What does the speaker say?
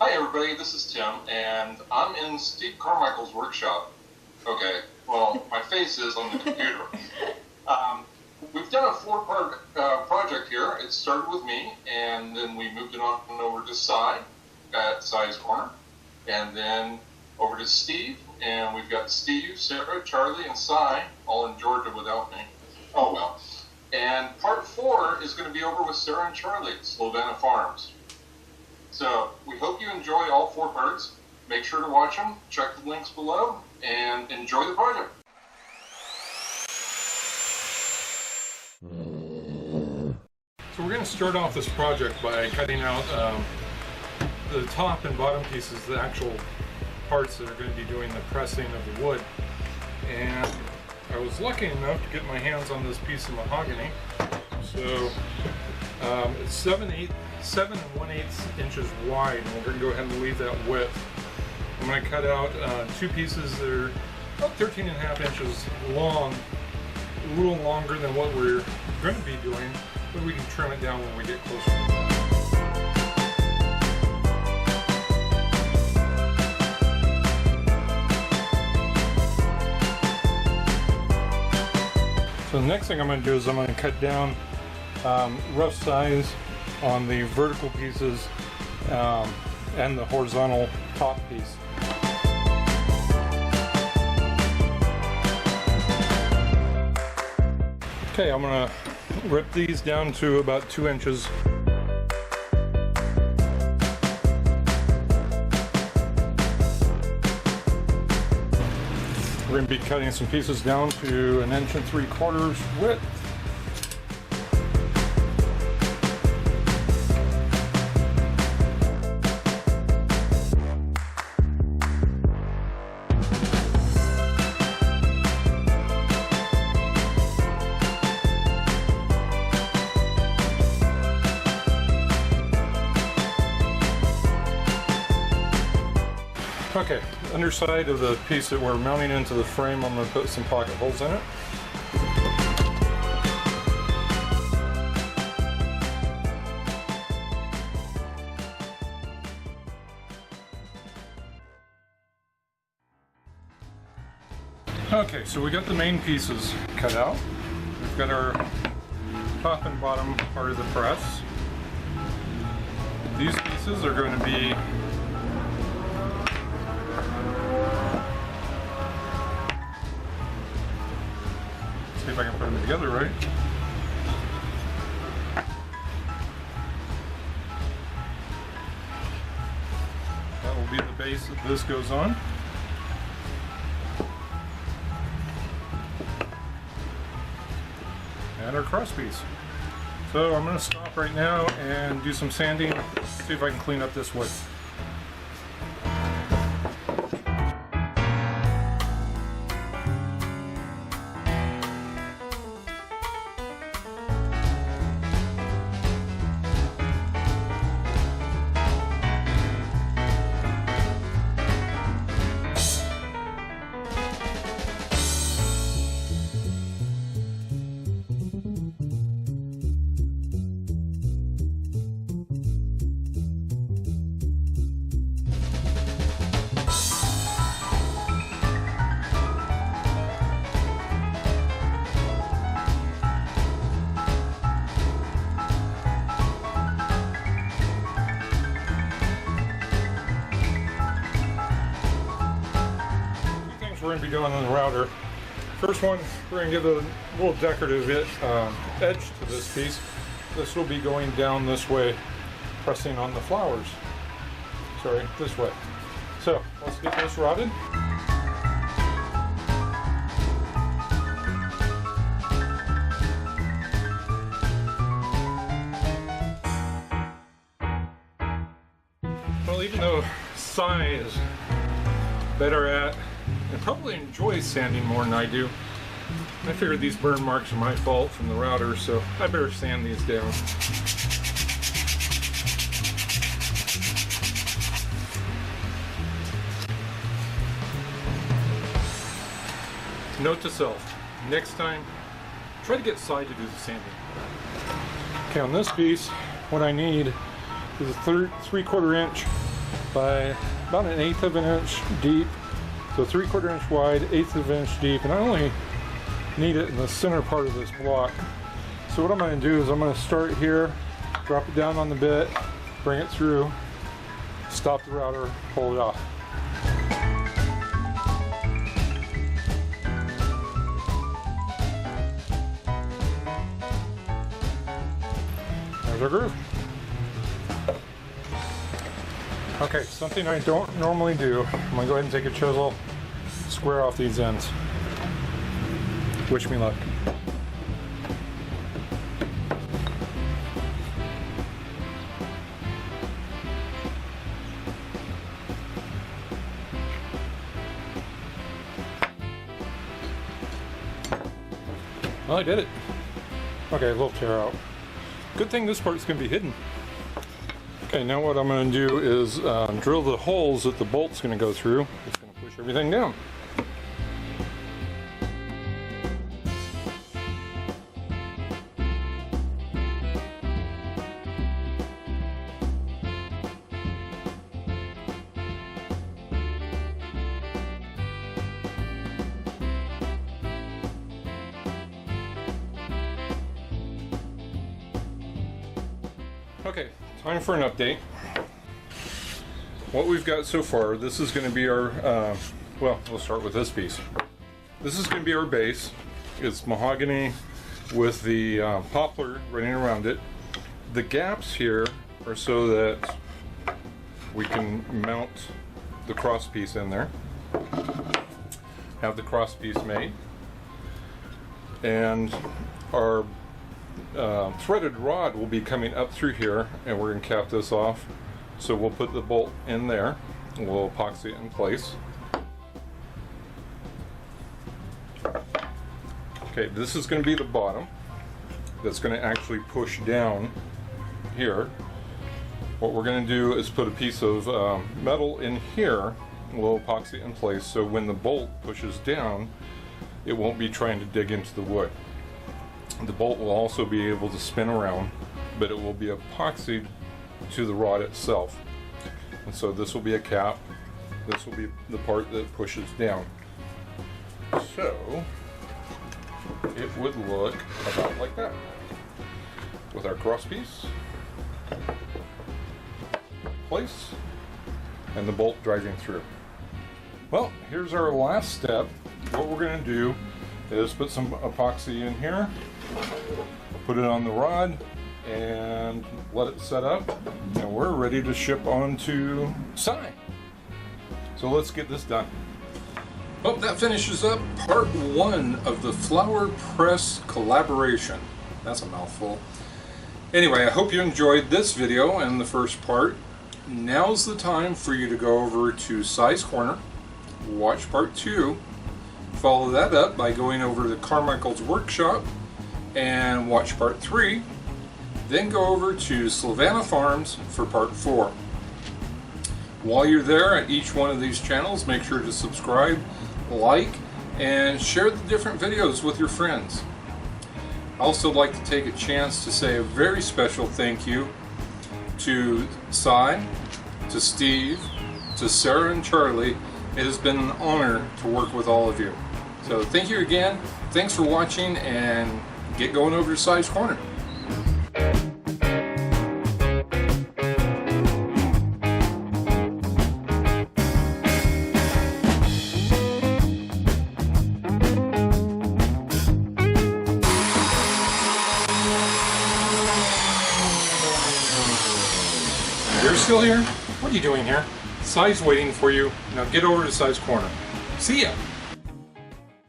Hi everybody, this is Tim, and I'm in Steve Carmichael's workshop. Okay, well, my face is on the computer. We've done a four-part project here. It started with me, and then we moved it on over to Cy at Cy's Corner, and then over to Steve, and we've got Steve, Sarah, Charlie, and Cy all in Georgia without me. Oh well. And part 4 is going to be over with Sarah and Charlie at Slowvannah Farms. So we hope you enjoy all 4 parts. Make sure to watch them, check the links below, and enjoy the project. So we're going to start off this project by cutting out the top and bottom pieces, the actual parts that are going to be doing the pressing of the wood. And I was lucky enough to get my hands on this piece of mahogany. So it's 7 1/8 inches wide, and we're going to go ahead and leave that width. I'm going to cut out 2 pieces that are about 13.5 inches long, a little longer than what we're going to be doing, but we can trim it down when we get closer. So the next thing I'm going to do is I'm going to cut down rough size on the vertical pieces and the horizontal top piece. Okay, I'm going to rip these down to about 2 inches. We're going to be cutting some pieces down to 1 3/4 inch width. Okay, underside of the piece that we're mounting into the frame, I'm going to put some pocket holes in it. Okay, so we got the main pieces cut out. We've got our top and bottom part of the press. These pieces are going to be see if I can put them together right. That will be the base that this goes on. And our cross piece. So I'm going to stop right now and do some sanding, see if I can clean up this wood. We're going to be doing on the router. First one, we're going to give a little decorative edge to this piece. This will be going down this way, pressing on the flowers. Sorry, this way. So let's get this routed. Well, even though Cy is better at and probably enjoys sanding more than I do, I figured these burn marks are my fault from the router, so I better sand these down. Note to self, next time, try to get Cy to do the sanding. Okay, on this piece, what I need is a 3/4 inch by about an 1/8 of an inch deep. So 3/4 inch wide, 1/8 of an inch deep, and I only need it in the center part of this block. So what I'm going to do is I'm going to start here, drop it down on the bit, bring it through, stop the router, pull it off. There's our groove. Okay, something I don't normally do. I'm going to go ahead and take a chisel, square off these ends. Wish me luck. Well, I did it. Okay, a little tear out. Good thing this part's going to be hidden. Okay, now what I'm going to do is drill the holes that the bolt's going to go through. It's going to push everything down. Okay, time for an update. What we've got so far, this is going to be our, well, we'll start with this piece. This is going to be our base. It's mahogany with the poplar running around it. The gaps here are so that we can mount the cross piece in there. Have the cross piece made. And our threaded rod will be coming up through here, and we're going to cap this off. So we'll put the bolt in there, and we'll epoxy it in place. Okay, this is going to be the bottom that's going to actually push down here. What we're going to do is put a piece of metal in here, and we'll epoxy it in place so when the bolt pushes down, it won't be trying to dig into the wood. The bolt will also be able to spin around, but it will be epoxied to the rod itself. And so this will be a cap. This will be the part that pushes down. So it would look about like that with our cross piece in place and the bolt driving through. Well, here's our last step. What we're going to do is put some epoxy in here, put it on the rod, and let it set up, and we're ready to ship on to Si. So let's get this done. Well, that finishes up part 1 of the flower press collaboration. That's a mouthful. Anyway, I hope you enjoyed this video and the first part. Now's the time for you to go over to Si's Corner, watch part 2, follow that up by going over to Carmichael's Workshop and watch part 3. Then go over to Slowvannah Farms for part 4. While you're there at each one of these channels, make sure to subscribe, like, and share the different videos with your friends. I also like to take a chance to say a very special thank you to Si, to Steve, to Sarah and Charlie. It has been an honor to work with all of you. So thank you again, thanks for watching, and get going over to Si's Corner. You're still here? What are you doing here? Si's waiting for you. Now get over to Si's Corner. See ya!